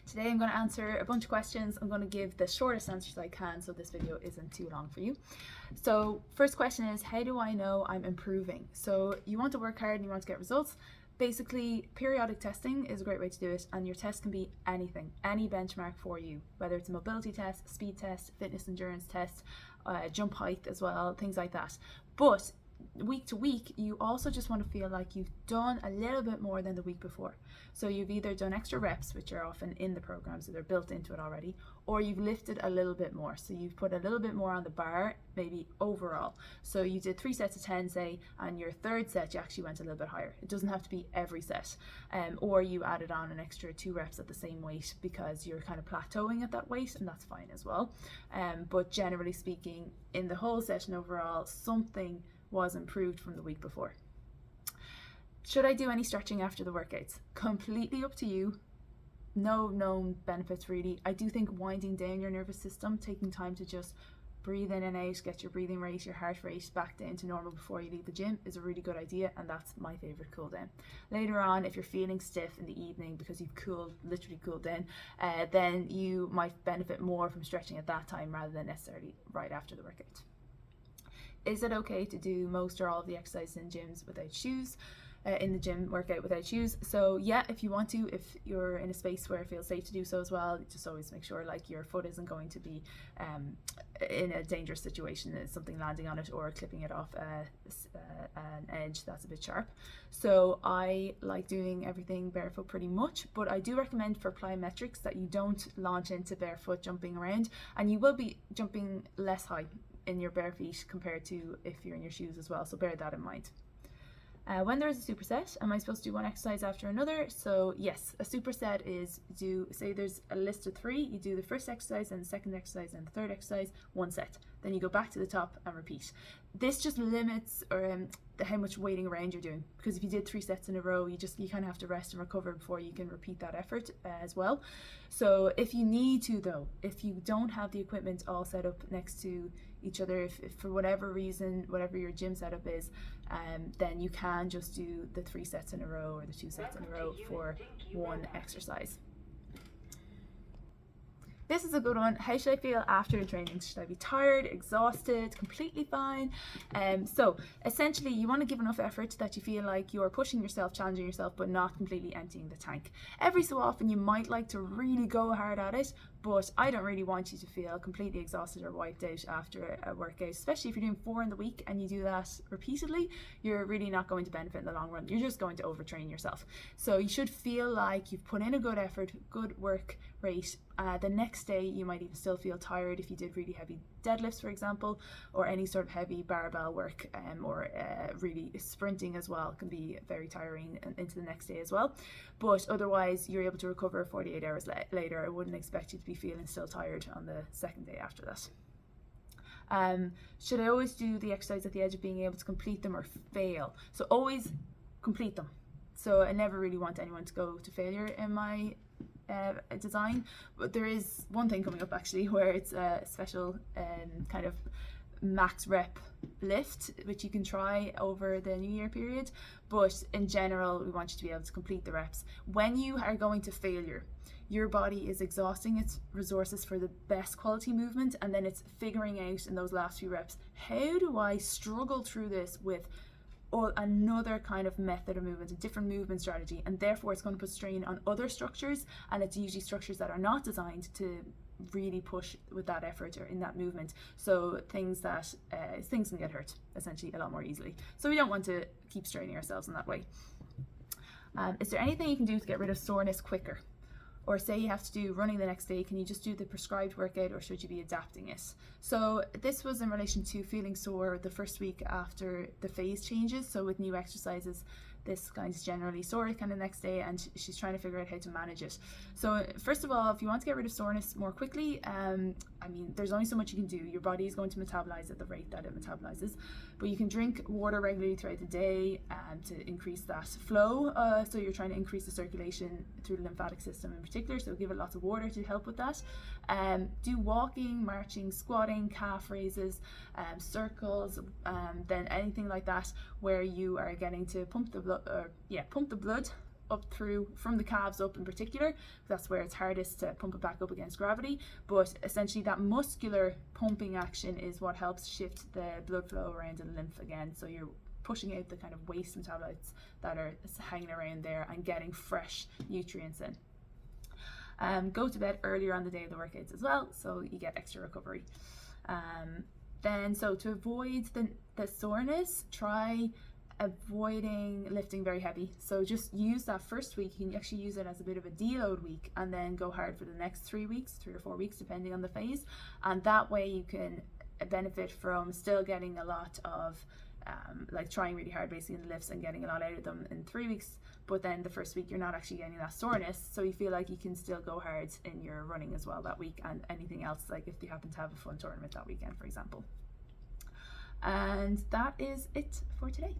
Today I'm going to answer a bunch of questions. I'm going to give the shortest answers I can so this video isn't too long for you. So first question is, how do I know I'm improving? So you want to work hard and you want to get results. Basically, periodic testing is a great way to do it, and your test can be anything, any benchmark for you, whether it's a mobility test, speed test, fitness endurance test, jump height as well, things like that. But week to week, you also just want to feel like you've done a little bit more than the week before. So you've either done extra reps, which are often in the program, so they're built into it already, or you've lifted a little bit more. So you've put a little bit more on the bar, maybe overall. So you did 3 sets of 10, say, and your third set, you actually went a little bit higher. It doesn't have to be every set. Or you added on an extra 2 reps at the same weight because you're kind of plateauing at that weight, and that's fine as well. But generally speaking, in the whole session overall, something was improved from the week before. Should I do any stretching after the workouts? Completely up to you. No known benefits really. I do think winding down your nervous system, taking time to just breathe in and out, get your breathing rate, your heart rate back down to normal before you leave the gym is a really good idea, and that's my favorite cool down. Later on, if you're feeling stiff in the evening because you've literally cooled down, then you might benefit more from stretching at that time rather than necessarily right after the workout. Is it okay to do most or all of the exercises in gyms without shoes? In the gym workout without shoes? So yeah, if you want to, if you're in a space where it feels safe to do so as well, just always make sure like your foot isn't going to be in a dangerous situation, something landing on it or clipping it off an edge that's a bit sharp. So I like doing everything barefoot pretty much, but I do recommend for plyometrics that you don't launch into barefoot jumping around, and you will be jumping less high in your bare feet compared to if you're in your shoes as well, so bear that in mind. When there is a superset, am I supposed to do one exercise after another? So yes, a superset is say there's a list of 3, you do the first exercise and the second exercise and the third exercise, 1 set. Then you go back to the top and repeat. This just limits how much weighting around you're doing, because if you did 3 sets in a row, you kind of have to rest and recover before you can repeat that effort as well. So if you need to though, if you don't have the equipment all set up next to each other, if for whatever reason, whatever your gym setup is, then you can just do the 3 sets in a row or the 2 sets in a row for 1 exercise. This is a good one. How should I feel after the training? Should I be tired, exhausted, completely fine? So essentially you want to give enough effort that you feel like you're pushing yourself, challenging yourself, but not completely emptying the tank. Every so often you might like to really go hard at it, but I don't really want you to feel completely exhausted or wiped out after a workout, especially if you're doing 4 in the week and you do that repeatedly. You're really not going to benefit in the long run. You're just going to overtrain yourself. So you should feel like you've put in a good effort, good work rate. The next day you might even still feel tired if you did really heavy deadlifts, for example, or any sort of heavy barbell work, or really sprinting as well can be very tiring into the next day as well. But otherwise you're able to recover 48 hours later. I wouldn't expect you to be feeling still tired on the second day after that. Should I always do the exercise at the edge of being able to complete them or fail? So always complete them. So I never really want anyone to go to failure in my design, but there is one thing coming up actually where it's a special kind of max rep lift which you can try over the New Year period, but in general we want you to be able to complete the reps. When you are going to failure, your body is exhausting its resources for the best quality movement, and then it's figuring out in those last few reps, how do I struggle through this with another kind of method of movement, a different movement strategy, and therefore it's going to put strain on other structures, and it's usually structures that are not designed to really push with that effort or in that movement. So things can get hurt essentially a lot more easily. So we don't want to keep straining ourselves in that way. Is there anything you can do to get rid of soreness quicker? Or say you have to do running the next day, can you just do the prescribed workout, or should you be adapting it? So this was in relation to feeling sore the first week after the phase changes. So with new exercises, this guy's generally sore kind of next day, and she's trying to figure out how to manage it. So first of all, if you want to get rid of soreness more quickly, I mean, there's only so much you can do. Your body is going to metabolize at the rate that it metabolizes, but you can drink water regularly throughout the day to increase that flow. So you're trying to increase the circulation through the lymphatic system in particular, so give it lots of water to help with that. Do walking, marching, squatting, calf raises, circles, then anything like that where you are getting to pump the blood up through from the calves up in particular. That's where it's hardest to pump it back up against gravity. But essentially that muscular pumping action is what helps shift the blood flow around in the lymph again. So you're pushing out the kind of waste metabolites that are hanging around there and getting fresh nutrients in. Go to bed earlier on the day of the workouts as well, so you get extra recovery. So to avoid the soreness, try avoiding lifting very heavy. So just use that first week, you can actually use it as a bit of a deload week, and then go hard for the next 3 or 4 weeks depending on the phase, and that way you can benefit from still getting a lot of like trying really hard basically in the lifts and getting a lot out of them in 3 weeks, but then the first week you're not actually getting that soreness, so you feel like you can still go hard in your running as well that week, and anything else, like if you happen to have a fun tournament that weekend, for example. And that is it for today.